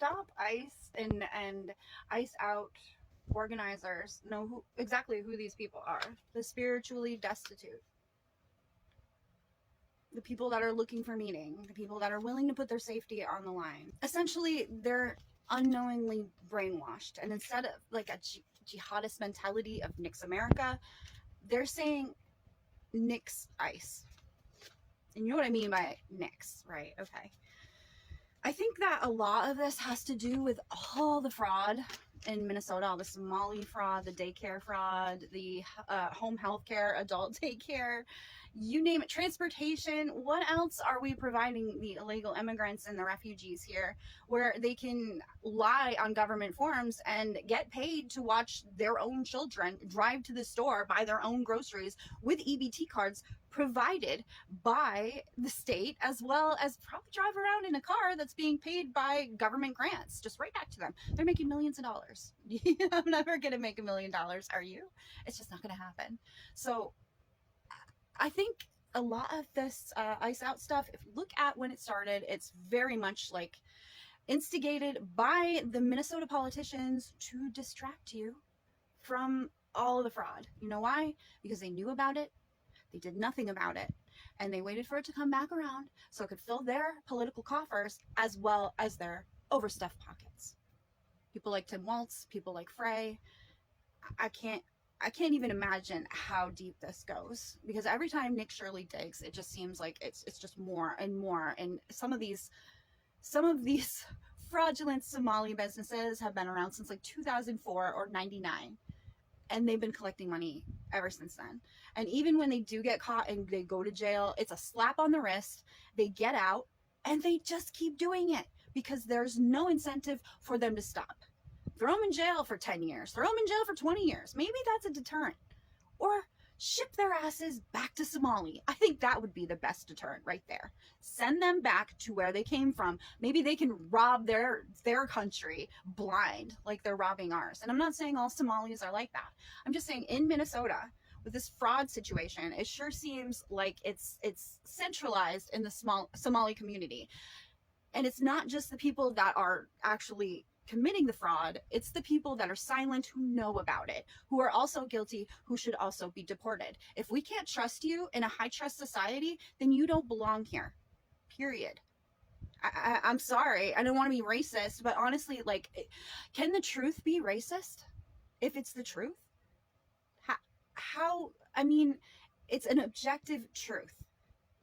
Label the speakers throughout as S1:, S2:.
S1: stop ICE and ICE out organizers know exactly who these people are. The spiritually destitute. The people that are looking for meaning. The people that are willing to put their safety on the line. Essentially, they're unknowingly brainwashed. And instead of like a jihadist mentality of Nix America, they're saying Nix ICE. And you know what I mean by Nix, right? Okay. I think that a lot of this has to do with all the fraud in Minnesota, all the Somali fraud, the daycare fraud, the home health care, adult daycare, you name it, transportation. What else are we providing the illegal immigrants and the refugees here where they can lie on government forms and get paid to watch their own children drive to the store, buy their own groceries with EBT cards provided by the state, as well as probably drive around in a car that's being paid by government grants just right back to them. They're making millions of dollars. I'm never going to make $1 million, are you? It's just not going to happen. So I think a lot of this ICE out stuff, if you look at when it started, it's very much like instigated by the Minnesota politicians to distract you from all of the fraud. You know why? Because they knew about it. They did nothing about it, and they waited for it to come back around so it could fill their political coffers as well as their overstuffed pockets. People like Tim Waltz, people like Frey. I can't even imagine how deep this goes, because every time Nick Shirley digs, it just seems like it's just more and more. And some of these fraudulent Somali businesses have been around since like 2004 or 99. And they've been collecting money ever since then. And even when they do get caught and they go to jail, it's a slap on the wrist. They get out and they just keep doing it because there's no incentive for them to stop. Throw them in jail for 10 years. Throw them in jail for 20 years. Maybe that's a deterrent. Or ship their asses back to Somali. I think that would be the best deterrent right there. Send them back to where they came from. Maybe they can rob their country blind like they're robbing ours. And I'm not saying all Somalis are like that. I'm just saying in Minnesota, with this fraud situation, it sure seems like it's centralized in the Somali community. And it's not just the people that are actually committing the fraud, it's the people that are silent who know about it, who are also guilty, who should also be deported. If we can't trust you in a high trust society, then you don't belong here, period. I'm sorry, I don't want to be racist, but honestly, like, can the truth be racist if it's the truth? How I mean, it's an objective truth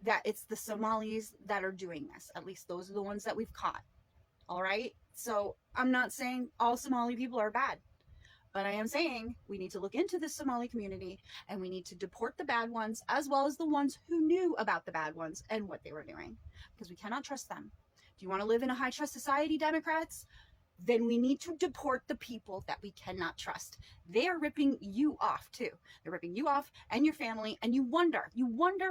S1: that it's the Somalis that are doing this. At least those are the ones that we've caught. All right. So I'm not saying all Somali people are bad, but I am saying we need to look into the Somali community and we need to deport the bad ones as well as the ones who knew about the bad ones and what they were doing, because we cannot trust them. Do you want to live in a high trust society, Democrats? Then we need to deport the people that we cannot trust. They are ripping you off too. They're ripping you off and your family, and you wonder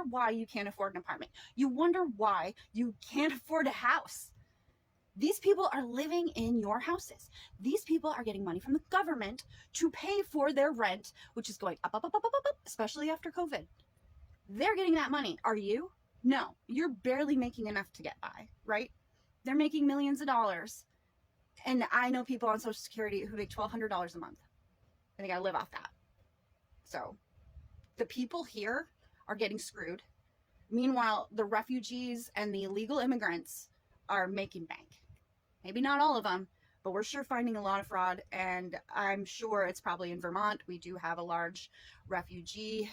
S1: why you can't afford an apartment. You wonder why you can't afford a house. These people are living in your houses. These people are getting money from the government to pay for their rent, which is going up, up, up, up, up, up, especially after COVID. They're getting that money. Are you? No, you're barely making enough to get by, right? They're making millions of dollars. And I know people on Social Security who make $1,200 a month, and they got to live off that. So the people here are getting screwed. Meanwhile, the refugees and the illegal immigrants are making bank. Maybe not all of them, but we're sure finding a lot of fraud, and I'm sure it's probably in Vermont. We do have a large refugee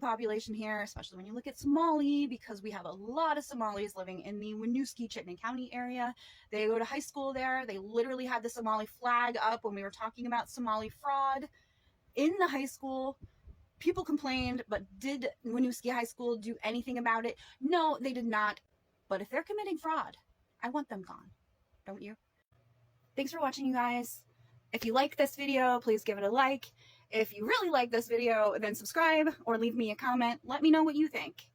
S1: population here, especially when you look at Somali, because we have a lot of Somalis living in the Winooski, Chittenden County area. They go to high school there. They literally had the Somali flag up when we were talking about Somali fraud in the high school. People complained, but did Winooski High School do anything about it? No, they did not. But if they're committing fraud, I want them gone. Don't you? Thanks for watching, you guys. If you like this video, please give it a like. If you really like this video, then subscribe or leave me a comment. Let me know what you think.